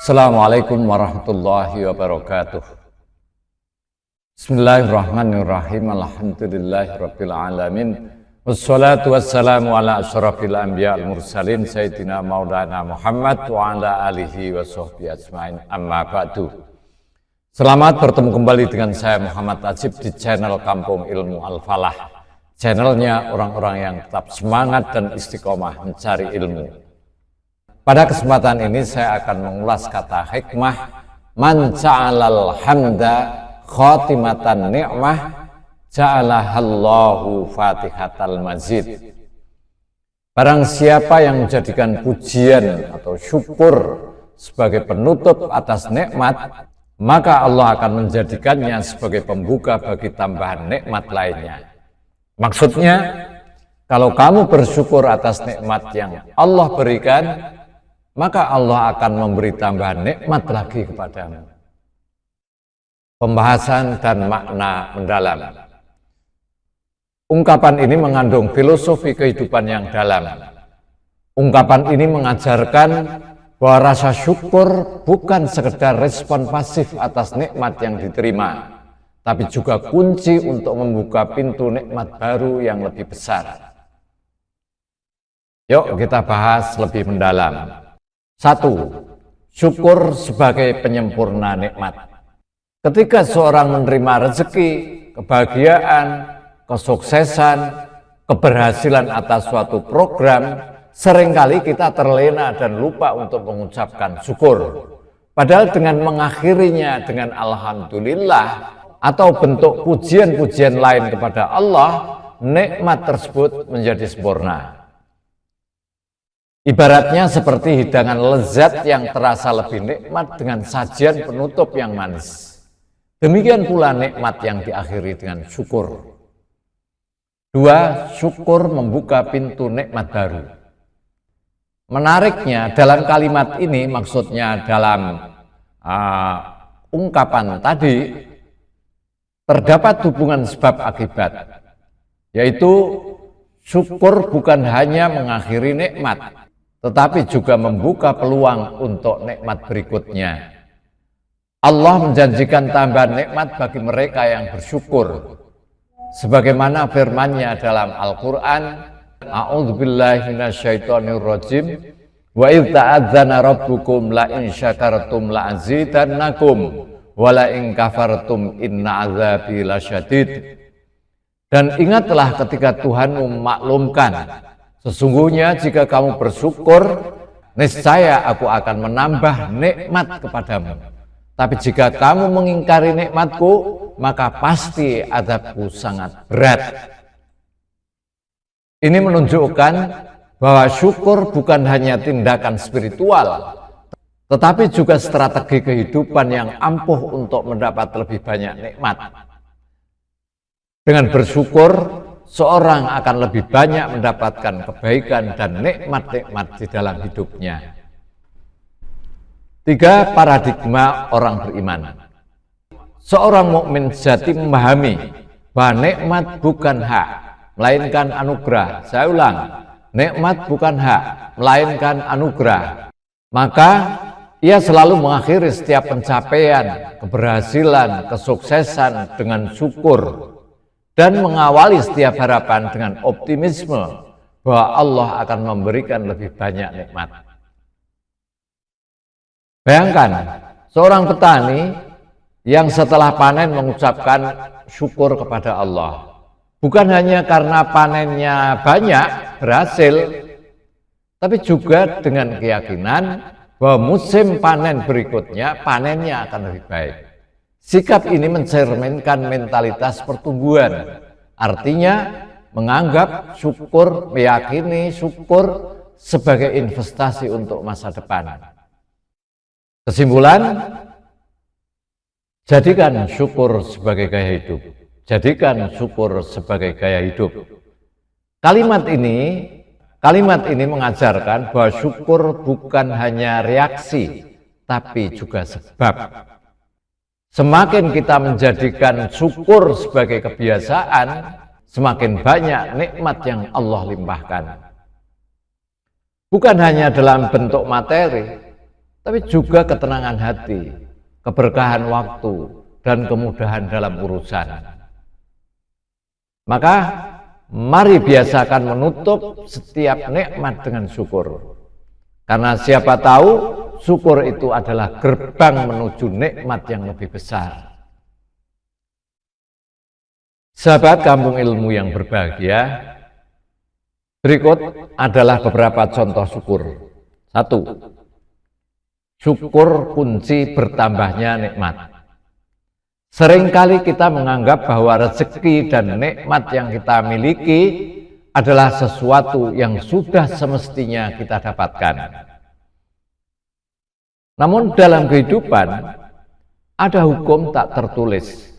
Assalamualaikum warahmatullahi wabarakatuh. Bismillahirrahmanirrahim. Alhamdulillahirabbil alamin. Wassalatu wassalamu ala asyrafil anbiya wal mursalin sayyidina maulana Muhammad wa ala alihi wa sahbihi ajmain. Amma ba'du. Selamat bertemu kembali dengan saya Muhammad Ajib di channel Kampung Ilmu Al-Falah. Channelnya orang-orang yang tetap semangat dan istiqomah mencari ilmu. Pada kesempatan ini saya akan mengulas kata hikmah man ja'alal hamda khatimatan ni'mah ja'alahallahu fatihatal mazid. Barang siapa yang menjadikan pujian atau syukur sebagai penutup atas nikmat, maka Allah akan menjadikannya sebagai pembuka bagi tambahan nikmat lainnya. Maksudnya, kalau kamu bersyukur atas nikmat yang Allah berikan, maka Allah akan memberi tambahan nikmat lagi kepadamu. Pembahasan dan makna mendalam. Ungkapan ini mengandung filosofi kehidupan yang dalam. Ungkapan ini mengajarkan bahwa rasa syukur bukan sekedar respon pasif atas nikmat yang diterima, tapi juga kunci untuk membuka pintu nikmat baru yang lebih besar. Yuk kita bahas lebih mendalam. 1. Syukur sebagai penyempurna nikmat. Ketika seorang menerima rezeki, kebahagiaan, kesuksesan, keberhasilan atas suatu program, seringkali kita terlena dan lupa untuk mengucapkan syukur. Padahal dengan mengakhirinya dengan alhamdulillah atau bentuk pujian-pujian lain kepada Allah, nikmat tersebut menjadi sempurna. Ibaratnya seperti hidangan lezat yang terasa lebih nikmat dengan sajian penutup yang manis. Demikian pula nikmat yang diakhiri dengan syukur. 2. Syukur membuka pintu nikmat baru. Menariknya dalam kalimat ini, maksudnya dalam ungkapan tadi, terdapat hubungan sebab akibat, yaitu syukur bukan hanya mengakhiri nikmat, tetapi juga membuka peluang untuk nikmat berikutnya. Allah menjanjikan tambahan nikmat bagi mereka yang bersyukur. Sebagaimana firman-Nya dalam Al-Quran, A'udzubillahi minasyaitonirrajim, wa idz ta'adzana rabbukum la in syakartum la azidannakum wa la in kafartum inna azabi lasyadid. Dan ingatlah ketika Tuhanmu memaklumkan, sesungguhnya jika kamu bersyukur, niscaya aku akan menambah nikmat kepadamu. Tapi jika kamu mengingkari nikmatku, maka pasti azabku sangat berat. Ini menunjukkan bahwa syukur bukan hanya tindakan spiritual, tetapi juga strategi kehidupan yang ampuh untuk mendapat lebih banyak nikmat. Dengan bersyukur, seorang akan lebih banyak mendapatkan kebaikan dan nikmat-nikmat di dalam hidupnya. 3. Paradigma orang beriman. Seorang mukmin sejati memahami bahwa nikmat bukan hak, melainkan anugerah. Saya ulang, nikmat bukan hak, melainkan anugerah. Maka ia selalu mengakhiri setiap pencapaian, keberhasilan, kesuksesan dengan syukur, dan mengawali setiap harapan dengan optimisme bahwa Allah akan memberikan lebih banyak nikmat. Bayangkan, seorang petani yang setelah panen mengucapkan syukur kepada Allah. Bukan hanya karena panennya banyak, berhasil, tapi juga dengan keyakinan bahwa musim panen berikutnya, panennya akan lebih baik. Sikap ini mencerminkan mentalitas pertumbuhan, artinya menganggap syukur, meyakini syukur sebagai investasi untuk masa depan. Kesimpulan, jadikan syukur sebagai gaya hidup. Jadikan syukur sebagai gaya hidup. Kalimat ini mengajarkan bahwa syukur bukan hanya reaksi, tapi juga sebab. Semakin kita menjadikan syukur sebagai kebiasaan, semakin banyak nikmat yang Allah limpahkan. Bukan hanya dalam bentuk materi, tapi juga ketenangan hati, keberkahan waktu, dan kemudahan dalam urusan. Maka mari biasakan menutup setiap nikmat dengan syukur. Karena siapa tahu syukur itu adalah gerbang menuju nikmat yang lebih besar. Sahabat Kampung Ilmu yang berbahagia, berikut adalah beberapa contoh syukur. 1. Syukur kunci bertambahnya nikmat. Seringkali kita menganggap bahwa rezeki dan nikmat yang kita miliki adalah sesuatu yang sudah semestinya kita dapatkan. Namun dalam kehidupan ada hukum tak tertulis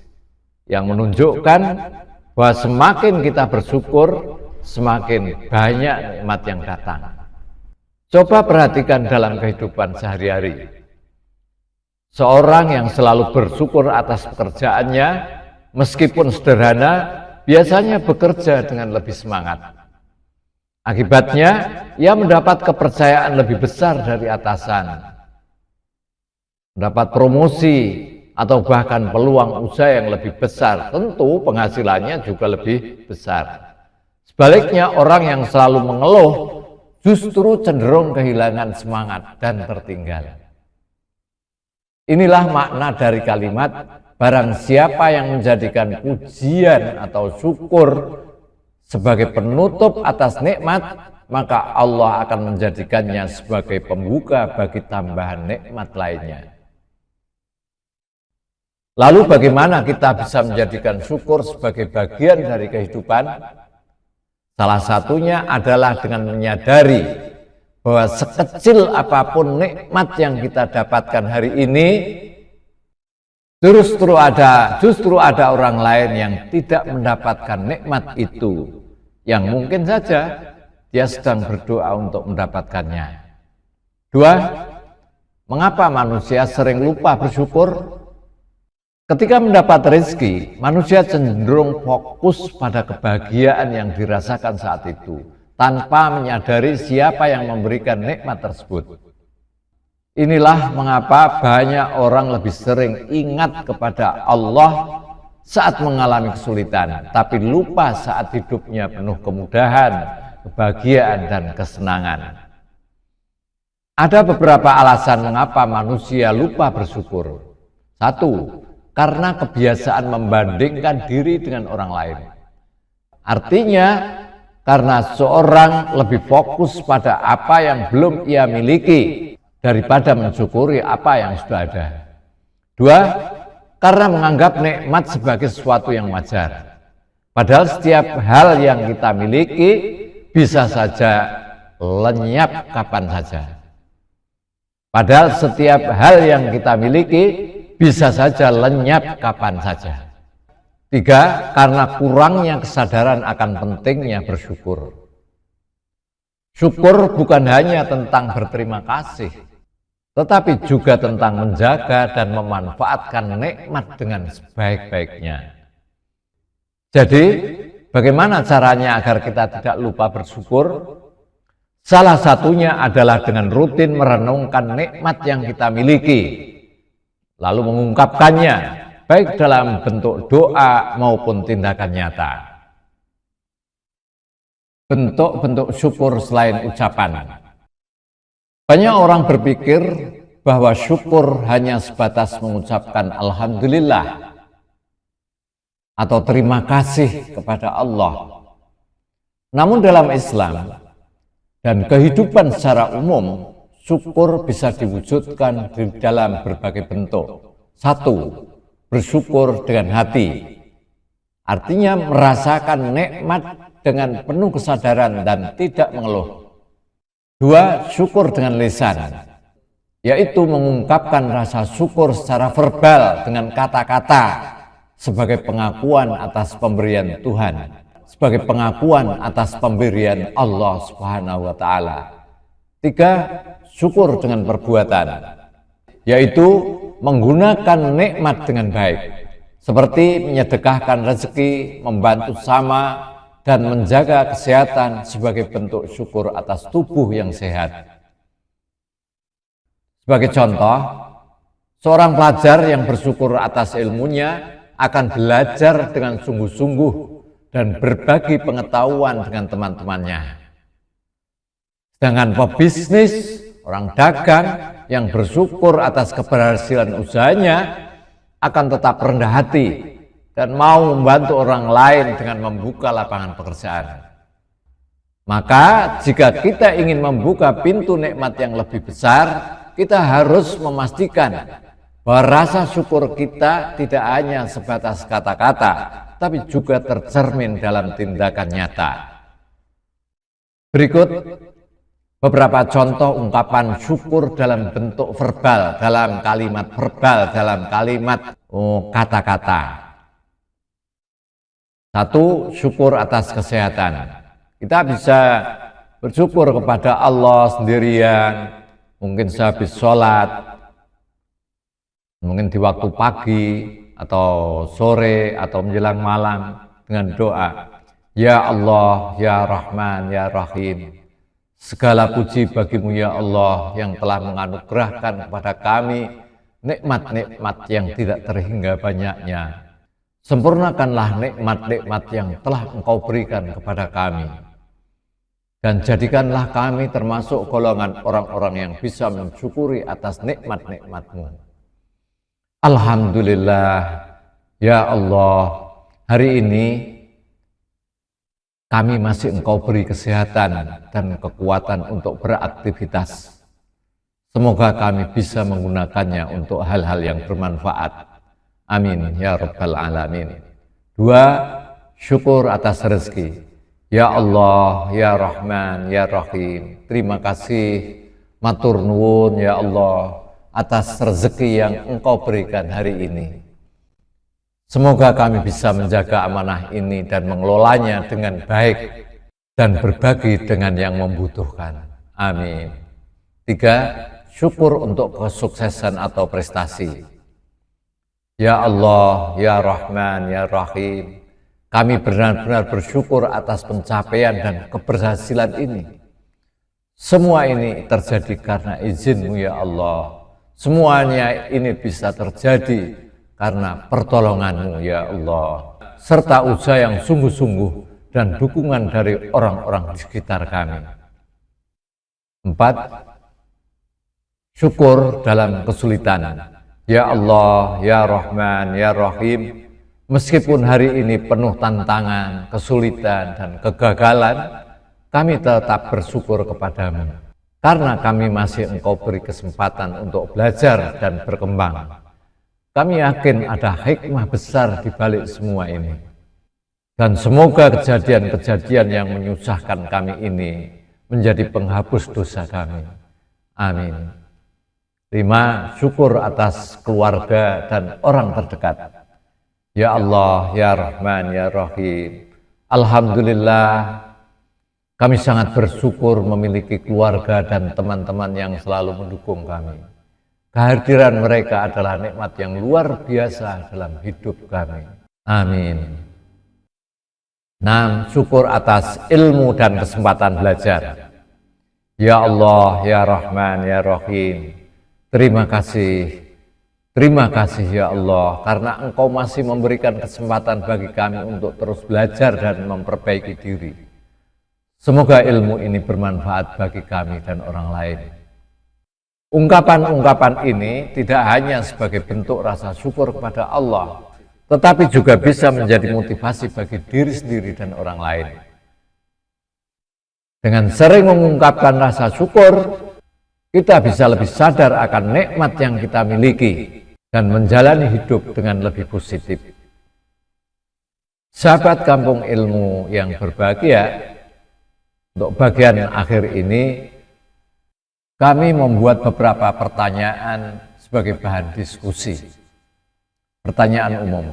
yang menunjukkan bahwa semakin kita bersyukur, semakin banyak nikmat yang datang. Coba perhatikan dalam kehidupan sehari-hari. Seorang yang selalu bersyukur atas pekerjaannya, meskipun sederhana, biasanya bekerja dengan lebih semangat. Akibatnya, ia mendapat kepercayaan lebih besar dari atasan, mendapat promosi, atau bahkan peluang usaha yang lebih besar. Tentu penghasilannya juga lebih besar. Sebaliknya, orang yang selalu mengeluh justru cenderung kehilangan semangat dan tertinggal. Inilah makna dari kalimat, barang siapa yang menjadikan pujian atau syukur sebagai penutup atas nikmat, maka Allah akan menjadikannya sebagai pembuka bagi tambahan nikmat lainnya. Lalu bagaimana kita bisa menjadikan syukur sebagai bagian dari kehidupan? Salah satunya adalah dengan menyadari bahwa sekecil apapun nikmat yang kita dapatkan hari ini, justru ada orang lain yang tidak mendapatkan nikmat itu, yang mungkin saja dia sedang berdoa untuk mendapatkannya. 2. Mengapa manusia sering lupa bersyukur? Ketika mendapat rezeki, manusia cenderung fokus pada kebahagiaan yang dirasakan saat itu, tanpa menyadari siapa yang memberikan nikmat tersebut. Inilah mengapa banyak orang lebih sering ingat kepada Allah saat mengalami kesulitan, tapi lupa saat hidupnya penuh kemudahan, kebahagiaan, dan kesenangan. Ada beberapa alasan mengapa manusia lupa bersyukur. 1. Karena kebiasaan membandingkan diri dengan orang lain. Artinya, karena seorang lebih fokus pada apa yang belum ia miliki daripada mensyukuri apa yang sudah ada. 2. Karena menganggap nikmat sebagai sesuatu yang wajar. Padahal setiap hal yang kita miliki bisa saja lenyap kapan saja. Padahal setiap hal yang kita miliki bisa saja lenyap kapan saja. 3. Karena kurangnya kesadaran akan pentingnya bersyukur. Syukur bukan hanya tentang berterima kasih, tetapi juga tentang menjaga dan memanfaatkan nikmat dengan sebaik-baiknya. Jadi, bagaimana caranya agar kita tidak lupa bersyukur? Salah satunya adalah dengan rutin merenungkan nikmat yang kita miliki, lalu mengungkapkannya, baik dalam bentuk doa maupun tindakan nyata. Bentuk-bentuk syukur selain ucapan. Banyak orang berpikir bahwa syukur hanya sebatas mengucapkan Alhamdulillah atau terima kasih kepada Allah. Namun dalam Islam dan kehidupan secara umum, syukur bisa diwujudkan di dalam berbagai bentuk. 1. Bersyukur dengan hati. Artinya merasakan nikmat dengan penuh kesadaran dan tidak mengeluh. 2. Syukur dengan lisan, yaitu mengungkapkan rasa syukur secara verbal dengan kata-kata sebagai pengakuan atas pemberian Tuhan, sebagai pengakuan atas pemberian Allah Subhanahu wa Ta'ala. 3. Syukur dengan perbuatan, yaitu menggunakan nikmat dengan baik, seperti menyedekahkan rezeki, membantu sesama, dan menjaga kesehatan sebagai bentuk syukur atas tubuh yang sehat. Sebagai contoh, seorang pelajar yang bersyukur atas ilmunya akan belajar dengan sungguh-sungguh dan berbagi pengetahuan dengan teman-temannya. Sedangkan pebisnis, orang dagang yang bersyukur atas keberhasilan usahanya akan tetap rendah hati dan mau membantu orang lain dengan membuka lapangan pekerjaan. Maka jika kita ingin membuka pintu nikmat yang lebih besar, kita harus memastikan bahwa rasa syukur kita tidak hanya sebatas kata-kata, tapi juga tercermin dalam tindakan nyata. Berikut beberapa contoh ungkapan syukur dalam bentuk verbal, dalam kalimat kata-kata. Satu, syukur atas kesehatan. Kita bisa bersyukur kepada Allah sendirian, mungkin sehabis sholat, mungkin di waktu pagi atau sore atau menjelang malam dengan doa, Ya Allah, Ya Rahman, Ya Rahim, segala puji bagimu ya Allah yang telah menganugerahkan kepada kami nikmat-nikmat yang tidak terhingga banyaknya. Sempurnakanlah nikmat-nikmat yang telah Engkau berikan kepada kami. Dan jadikanlah kami termasuk golongan orang-orang yang bisa mensyukuri atas nikmat-nikmat-Mu. Alhamdulillah, ya Allah, hari ini kami masih Engkau beri kesehatan dan kekuatan untuk beraktivitas. Semoga kami bisa menggunakannya untuk hal-hal yang bermanfaat. Amin ya Rabbal Alamin. Dua, syukur atas rezeki. Ya Allah, Ya Rahman, Ya Rahim, terima kasih, matur nuwun ya Allah atas rezeki yang Engkau berikan hari ini. Semoga kami bisa menjaga amanah ini dan mengelolanya dengan baik dan berbagi dengan yang membutuhkan. Amin. Tiga, syukur untuk kesuksesan atau prestasi. Ya Allah, Ya Rahman, Ya Rahim, kami benar-benar bersyukur atas pencapaian dan keberhasilan ini. Semua ini terjadi karena izin-Mu ya Allah. Semuanya ini bisa terjadi karena pertolongan-Mu ya Allah, serta usaha yang sungguh-sungguh dan dukungan dari orang-orang di sekitar kami. Empat, syukur dalam kesulitan. Ya Allah, Ya Rahman, Ya Rahim, meskipun hari ini penuh tantangan, kesulitan, dan kegagalan, kami tetap bersyukur kepada-Mu, karena kami masih Engkau beri kesempatan untuk belajar dan berkembang. Kami yakin ada hikmah besar di balik semua ini. Dan semoga kejadian-kejadian yang menyusahkan kami ini menjadi penghapus dosa kami. Amin. 5. Syukur atas keluarga dan orang terdekat. Ya Allah, Ya Rahman, Ya Rahim, alhamdulillah, kami sangat bersyukur memiliki keluarga dan teman-teman yang selalu mendukung kami. Kehadiran mereka adalah nikmat yang luar biasa dalam hidup kami. Amin. 6. Syukur atas ilmu dan kesempatan belajar. Ya Allah, Ya Rahman, Ya Rahim, terima kasih ya Allah, karena Engkau masih memberikan kesempatan bagi kami untuk terus belajar dan memperbaiki diri. Semoga ilmu ini bermanfaat bagi kami dan orang lain. Ungkapan-ungkapan ini tidak hanya sebagai bentuk rasa syukur kepada Allah, tetapi juga bisa menjadi motivasi bagi diri sendiri dan orang lain. Dengan sering mengungkapkan rasa syukur, kita bisa lebih sadar akan nikmat yang kita miliki dan menjalani hidup dengan lebih positif. Sahabat Kampung Ilmu yang berbahagia, untuk bagian akhir ini kami membuat beberapa pertanyaan sebagai bahan diskusi. Pertanyaan umum.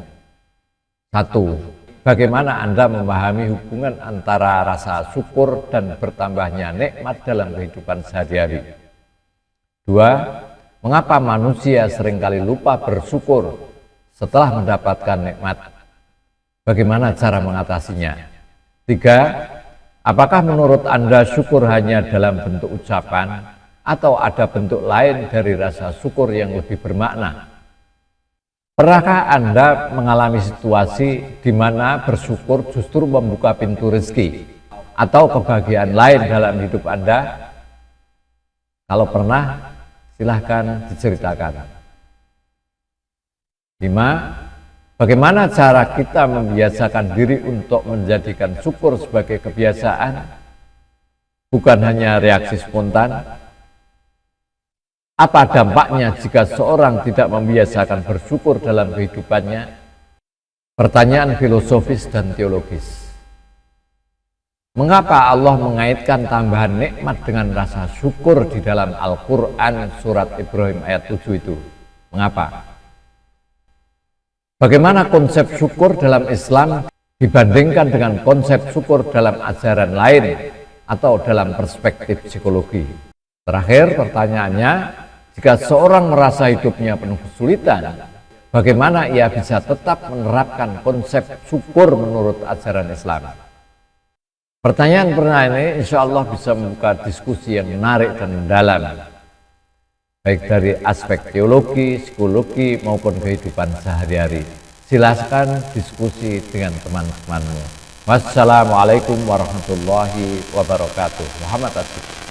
1. Bagaimana Anda memahami hubungan antara rasa syukur dan bertambahnya nikmat dalam kehidupan sehari-hari? 2. Mengapa manusia seringkali lupa bersyukur setelah mendapatkan nikmat? Bagaimana cara mengatasinya? 3. Apakah menurut Anda syukur hanya dalam bentuk ucapan atau ada bentuk lain dari rasa syukur yang lebih bermakna? Pernahkah Anda mengalami situasi di mana bersyukur justru membuka pintu rezeki atau kebahagiaan lain dalam hidup Anda? Kalau pernah, silahkan diceritakan. 5. Bagaimana cara kita membiasakan diri untuk menjadikan syukur sebagai kebiasaan, bukan hanya reaksi spontan? Apa dampaknya jika seorang tidak membiasakan bersyukur dalam kehidupannya? Pertanyaan filosofis dan teologis. Mengapa Allah mengaitkan tambahan nikmat dengan rasa syukur di dalam Al-Quran surat Ibrahim ayat 7 itu? Mengapa? Bagaimana konsep syukur dalam Islam dibandingkan dengan konsep syukur dalam ajaran lain atau dalam perspektif psikologi? Terakhir pertanyaannya, jika seorang merasa hidupnya penuh kesulitan, bagaimana ia bisa tetap menerapkan konsep syukur menurut ajaran Islam? Pertanyaan-pertanyaan ini insya Allah bisa membuka diskusi yang menarik dan mendalam, baik dari aspek teologi, psikologi, maupun kehidupan sehari-hari. Silakan diskusi dengan teman-temanmu. Wassalamualaikum warahmatullahi wabarakatuh. Muhammad Asif.